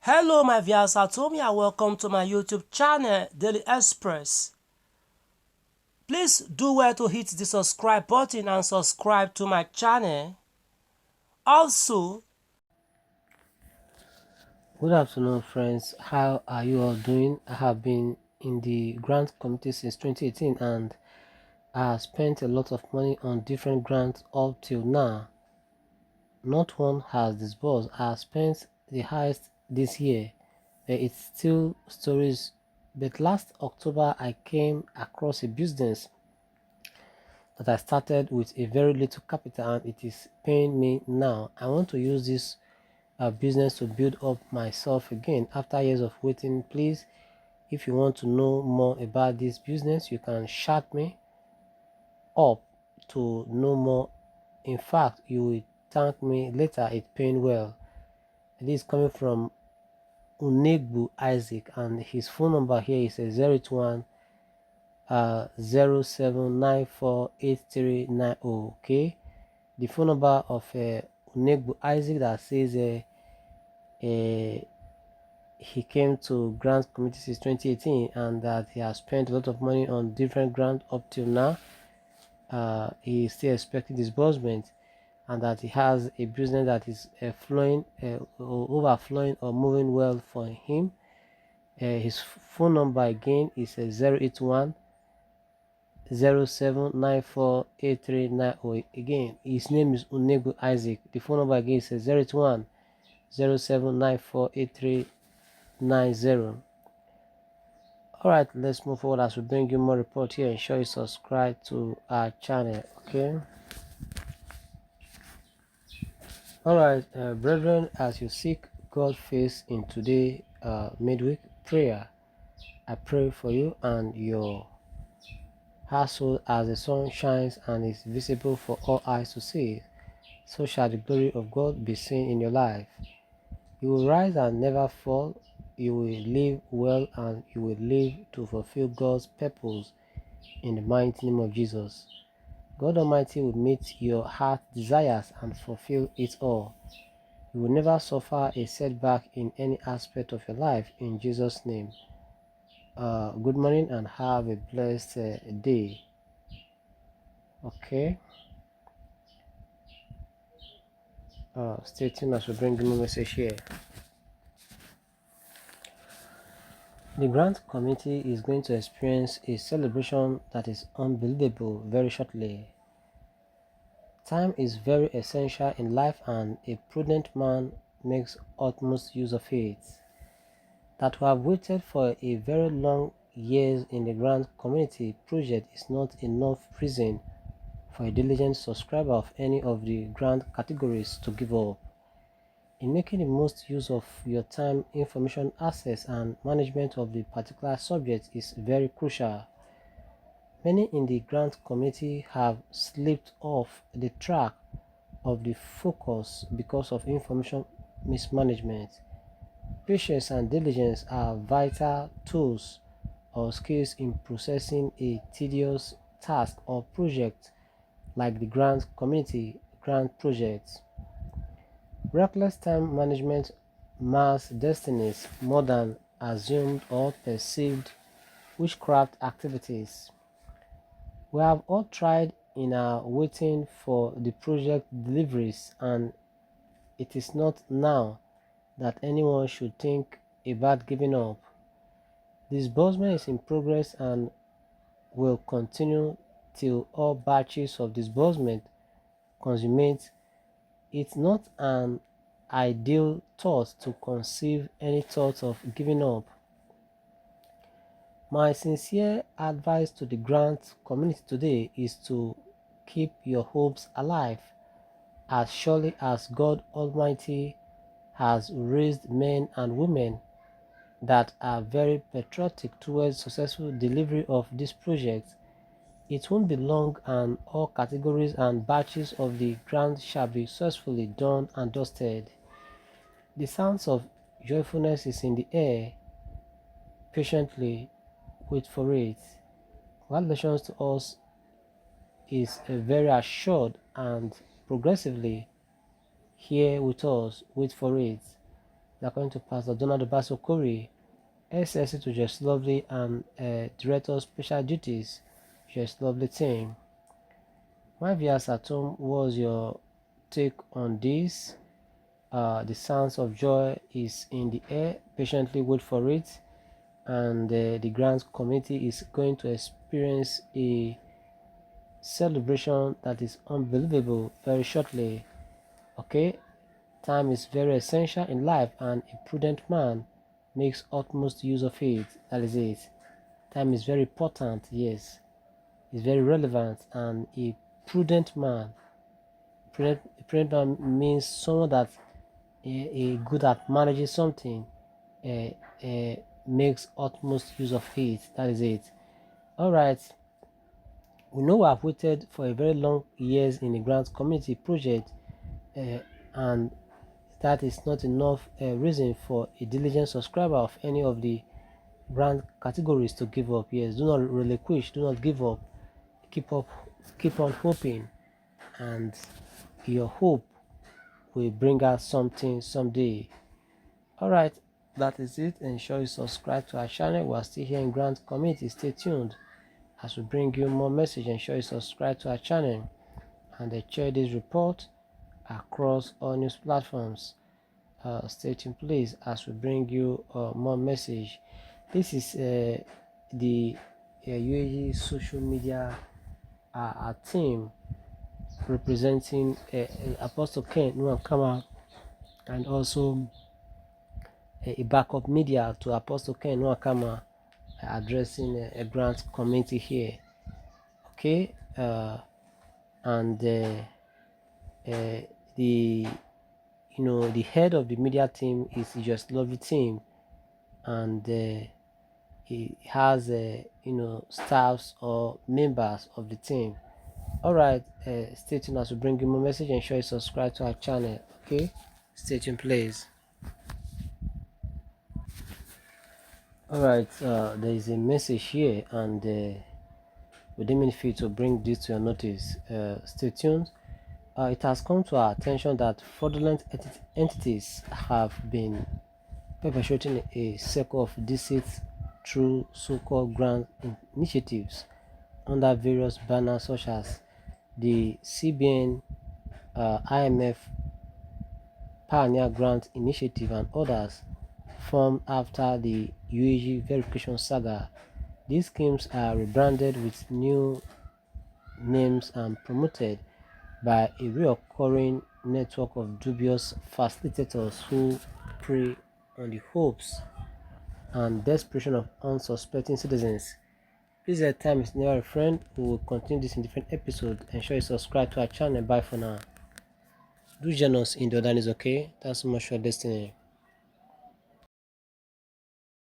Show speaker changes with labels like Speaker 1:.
Speaker 1: Hello my viewers at home and welcome to my YouTube channel Daily Express. Please do well to hit the subscribe button and subscribe to my channel. Also, good afternoon friends, how are you all doing? I have been in the grant committee since 2018 and I have spent a lot of money on different grants up till now. Not one has disbursed. I have spent the highest this year. It's still stories, but last October I came across a business that I started with a very little capital and it is paying me now. I want to use this business to build up myself again after years of waiting. Please, if you want to know more about this business, you can chat me up to know more. In fact, you will thank me later. It's paying well. It is coming from Uaag Isaac and his phone number here is 081 07948390. Okay, the phone number of Uaag Isaac that says he came to grant committee since 2018 and that he has spent a lot of money on different grants up till now. He is still expecting disbursement and that he has a business that is flowing, overflowing or moving well for him. His phone number again is 081 07948390. Again, his name is Uaag Isaac. The phone number again is 081 07948390. Alright, let's move forward as we bring you more report here. Ensure you subscribe to our channel. Okay. Alright, brethren, as you seek God's face in today midweek prayer, I pray for you and your household as the sun shines and is visible for all eyes to see. So shall the glory of God be seen in your life. You will rise and never fall. You will live well and you will live to fulfill God's purpose in the mighty name of Jesus. God Almighty will meet your heart desires and fulfill it all. You will never suffer a setback in any aspect of your life in Jesus' name. Good morning and have a blessed day. Okay. Stay tuned as we bring you a message here. The grant committee is going to experience a celebration that is unbelievable very shortly. Time is very essential in life and a prudent man makes utmost use of it. That we have waited for a very long years in the grant community project is not enough reason for a diligent subscriber of any of the grant categories to give up. In making the most use of your time, information access and management of the particular subject is very crucial. Many in the grant committee have slipped off the track of the focus because of information mismanagement. Patience and diligence are vital tools or skills in processing a tedious task or project like the grant committee grant projects. Reckless time management mars destinies more than assumed or perceived witchcraft activities. We have all tried in our waiting for the project deliveries, and it is not now that anyone should think about giving up. Disbursement is in progress and will continue till all batches of disbursement consummate. It's not an ideal thought to conceive any thought of giving up. My sincere advice to the grant community today is to keep your hopes alive. As surely as God Almighty has raised men and women that are very patriotic towards successful delivery of this project, it won't be long and all categories and batches of the grant shall be successfully done and dusted. The sounds of joyfulness is in the air. Patiently wait for it. Congratulations to us is very assured and progressively here with us. Wait for it. according to Pastor Donald Basokori, SSC to Just Lovely and Director of Special Duties, Just Lovely team. My viewers at home, was your take on this? The sounds of joy is in the air. Patiently wait for it, and the grants committee is going to experience a celebration that is unbelievable very shortly. Okay, time is very essential in life, and a prudent man makes utmost use of it. That is it. Time is very important, yes, it's very relevant, and a prudent man, prudent man means someone that good at managing something, uh, uh, makes utmost use of it. That is it. All right. We know we have waited for a very long years in the grant community project, uh, and that is not enough reason for a diligent subscriber of any of the grant categories to give up. Yes, do not relinquish, do not give up. Keep up, keep on hoping, and your hope will bring us something someday. All right, that is it. Ensure you subscribe to our channel. We are still here in grant community. Stay tuned as we bring you more message. Ensure you subscribe to our channel and share this report across all news platforms. Stay tuned please as we bring you more message. This is the UAG social media team representing Apostle Ken Nwankama, and also a backup media to Apostle Ken Nwankama, addressing a grant community here. Okay, and the the head of the media team is Just Lovely team, and he has staffs or members of the team. All right, stay tuned as we bring you more message. Ensure you subscribe to our channel. Okay, stay tuned please. All right, there is a message here, and we didn't mean for you to bring this to your notice. Stay tuned. It has come to our attention that fraudulent entities have been perpetrating a circle of deceit through so-called grant initiatives under various banners such as the CBN, IMF, Pioneer Grant Initiative, and others formed after the UAG verification saga. These schemes are rebranded with new names and promoted by a recurring network of dubious facilitators who prey on the hopes and desperation of unsuspecting citizens. Please, time is never a friend. We will continue this in different episodes. Ensure you subscribe to our channel. Bye for now. Do join us in the other news, okay? Thanks so much for listening.